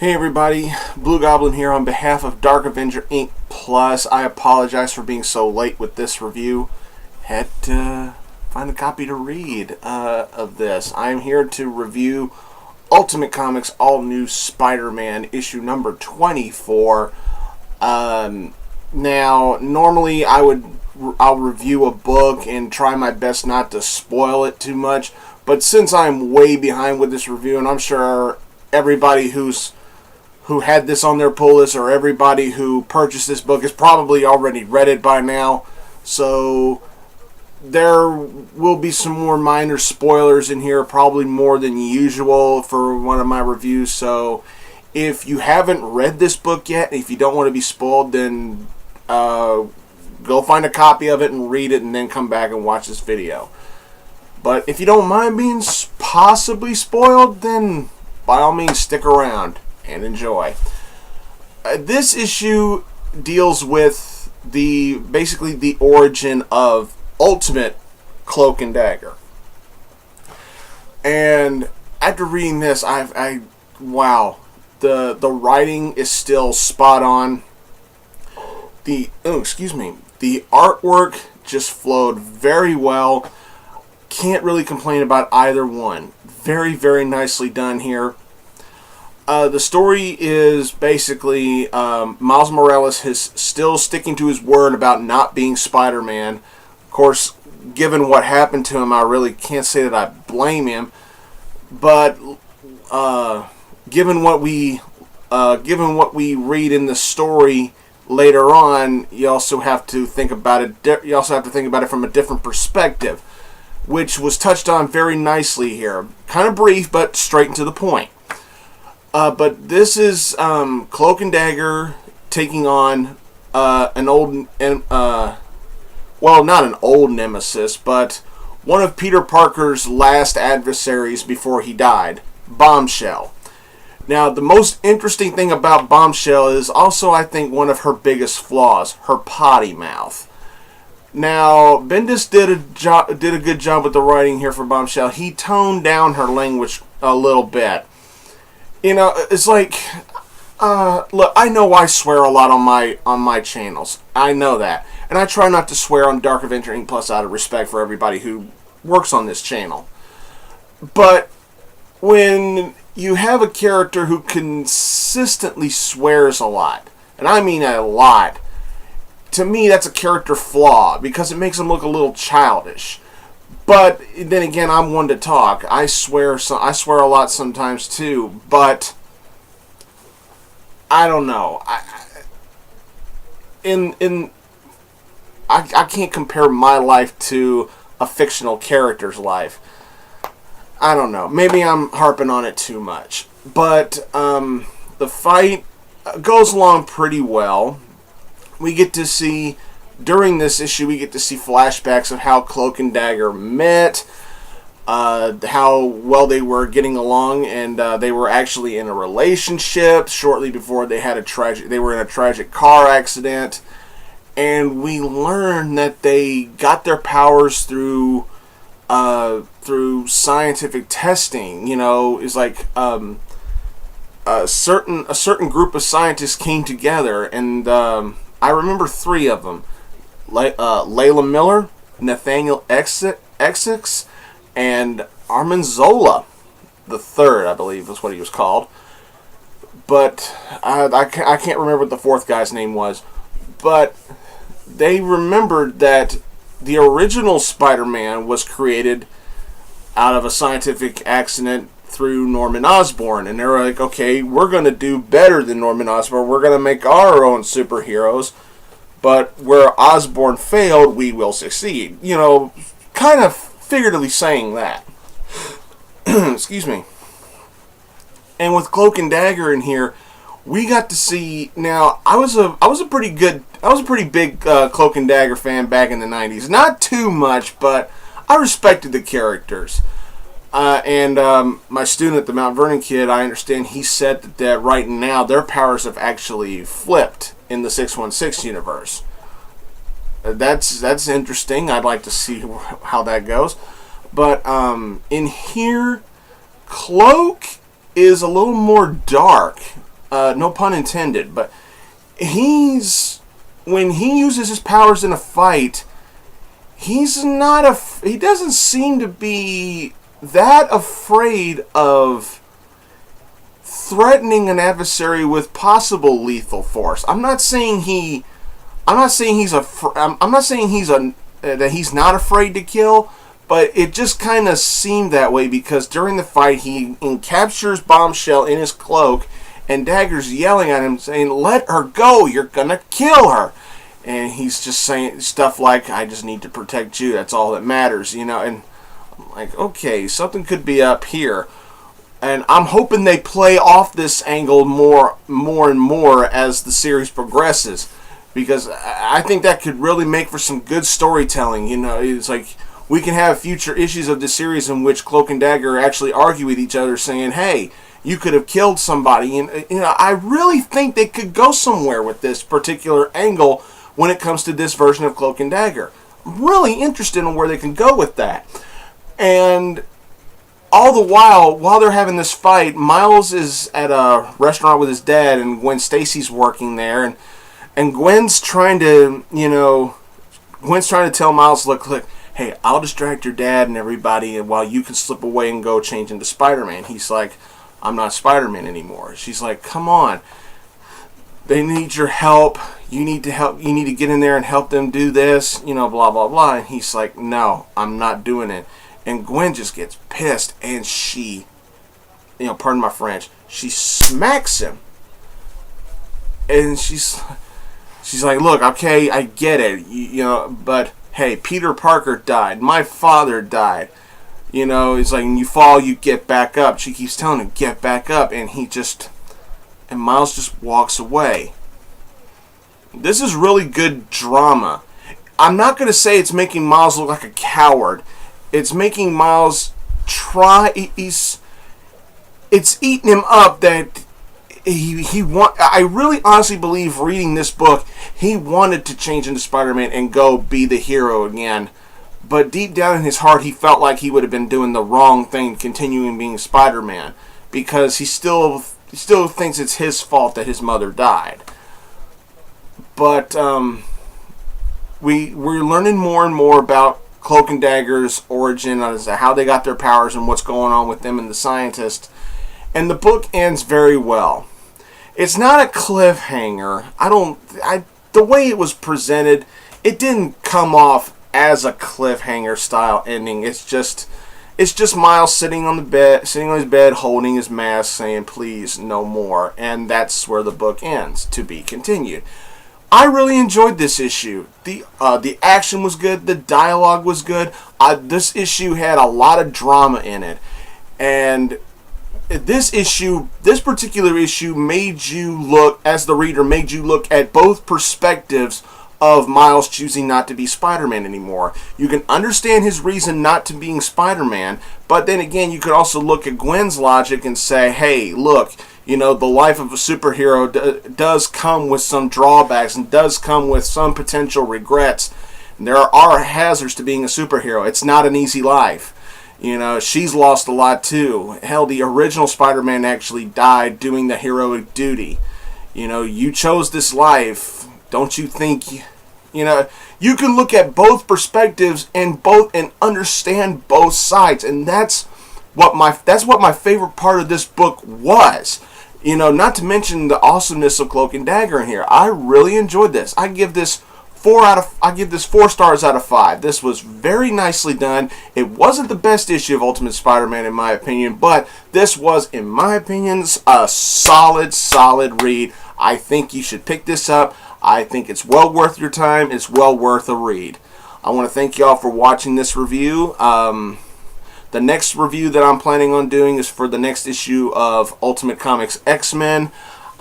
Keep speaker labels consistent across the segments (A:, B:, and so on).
A: Hey everybody, Blugoblin here on behalf of Dark Avenger Inc. I apologize for being so late with this review. Had to find a copy to read of this. I'm here to review Ultimate Comics All New Spider-Man issue number 24. Now, normally I'll review a book and try my best not to spoil it too much, but since I'm way behind with this review, and I'm sure everybody who had this on their pull list or everybody who purchased this book has probably already read it by now. So there will be some more minor spoilers in here, probably more than usual for one of my reviews. So if you haven't read this book yet, if you don't want to be spoiled, then go find a copy of it and read it and then come back and watch this video. But if you don't mind being possibly spoiled, then by all means stick around and enjoy. This issue deals with basically the origin of Ultimate Cloak and Dagger. And after reading this, wow, the writing is still spot on. The artwork just flowed very well. Can't really complain about either one. Very, very nicely done here. The story is basically Miles Morales is still sticking to his word about not being Spider-Man. Of course, given what happened to him, I really can't say that I blame him. But given what we read in the story later on, you also have to think about it. You also have to think about it from a different perspective, which was touched on very nicely here. Kind of brief, but straight and to the point. But this is Cloak and Dagger taking on an old, well, not an old nemesis, but one of Peter Parker's last adversaries before he died, Bombshell. Now, the most interesting thing about Bombshell is also, I think, one of her biggest flaws, her potty mouth. Now, Bendis did a good job with the writing here for Bombshell. He toned down her language a little bit. You know, it's like, look, I know I swear a lot on my channels. I know that. And I try not to swear on Dark Avenger Inc. out of respect for everybody who works on this channel. But when you have a character who consistently swears a lot, and I mean a lot, to me that's a character flaw because it makes them look a little childish. But then again, I'm one to talk. I swear a lot sometimes too. But I don't know. I can't compare my life to a fictional character's life. I don't know. Maybe I'm harping on it too much. But the fight goes along pretty well. We get to see. During this issue, we get to see flashbacks of how Cloak and Dagger met, how well they were getting along, and they were actually in a relationship shortly before they were in a tragic car accident. And we learn that they got their powers through scientific testing. You know, it's like a certain group of scientists came together, and I remember 3 of them. Layla Miller, Nathaniel Essex, and Armin Zola the third, I believe is what he was called. But I can't remember what the 4th guy's name was. But they remembered that the original Spider-Man was created out of a scientific accident through Norman Osborn. And they were like, okay, we're going to do better than Norman Osborn. We're going to make our own superheroes. But where Osborn failed, we will succeed. You know, kind of figuratively saying that. Excuse me. And with Cloak and Dagger in here, we got to see. Now, I was a pretty big Cloak and Dagger fan back in the 90s. Not too much, but I respected the characters. And my student at the Mount Vernon kid, I understand he said that right now their powers have actually flipped in the 616 universe. That's interesting. I'd like to see how that goes. But in here, Cloak is a little more dark no pun intended, but when he uses his powers in a fight, he doesn't seem to be that afraid of threatening an adversary with possible lethal force. I'm not saying he's that he's not afraid to kill, but it just kind of seemed that way because during the fight he captures Bombshell in his cloak, and Dagger's yelling at him saying, "Let her go, you're gonna kill her." And he's just saying stuff like, "I just need to protect you, that's all that matters," and I'm like, okay, something could be up here. And I'm hoping they play off this angle more and more as the series progresses, because I think that could really make for some good storytelling. It's like we can have future issues of the series in which Cloak and Dagger actually argue with each other, saying, "Hey, you could have killed somebody." And I really think they could go somewhere with this particular angle when it comes to this version of Cloak and Dagger. I'm really interested in where they can go with that. And all the while they're having this fight, Miles is at a restaurant with his dad, and Gwen Stacy's working there, and Gwen's trying to tell Miles, look, hey, I'll distract your dad and everybody, and while you can slip away and go change into Spider-Man. He's like, "I'm not Spider-Man anymore." She's like, "Come on, they need your help. You need to get in there and help them do this, blah blah blah." And he's like, "No, I'm not doing it." And Gwen just gets pissed, and she, pardon my French, she smacks him. And she's like, "Look, okay, I get it, but hey, Peter Parker died. My father died. It's like, when you fall, you get back up." She keeps telling him, "Get back up," and Miles just walks away. This is really good drama. I'm not going to say it's making Miles look like a coward. It's making Miles it's eating him up that I really honestly believe, reading this book, he wanted to change into Spider-Man and go be the hero again. But deep down in his heart, he felt like he would have been doing the wrong thing, continuing being Spider-Man, because he still thinks it's his fault that his mother died. But we're learning more and more about Cloak and Dagger's origin, as to how they got their powers and what's going on with them and the scientist. And the book ends very well. It's not a cliffhanger. The way it was presented, it didn't come off as a cliffhanger style ending. It's just Miles sitting on his bed, holding his mask, saying, "Please, no more." And that's where the book ends. To be continued. I really enjoyed this issue. The action was good. The dialogue was good. This issue had a lot of drama in it. And this particular issue made you look, as the reader, at both perspectives of Miles choosing not to be Spider-Man anymore. You can understand his reason not to being Spider-Man, but then again, you could also look at Gwen's logic and say, hey, look, the life of a superhero does come with some drawbacks and does come with some potential regrets. And there are hazards to being a superhero. It's not an easy life. She's lost a lot too. Hell, the original Spider-Man actually died doing the heroic duty. You chose this life. Don't you think, you can look at both perspectives and understand both sides. And that's what my favorite part of this book was. Not to mention the awesomeness of Cloak and Dagger in here. I really enjoyed this. I give this 4 stars out of 5. This was very nicely done. It wasn't the best issue of Ultimate Spider-Man in my opinion, but this was, in my opinion, a solid read. I think you should pick this up. I think it's well worth your time. It's well worth a read. I want to thank y'all for watching this review. The next review that I'm planning on doing is for the next issue of Ultimate Comics X-Men.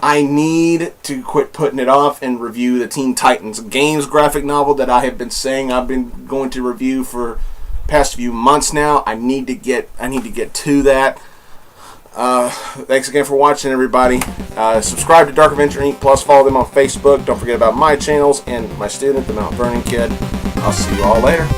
A: I need to quit putting it off and review the Teen Titans Games graphic novel that I have been saying I've been going to review for past few months now. I need to get to that. Thanks again for watching, everybody. Subscribe to Dark Avenger Inc. Plus follow them on Facebook. Don't forget about my channels and my student, the Mount Vernon Kid. I'll see you all later.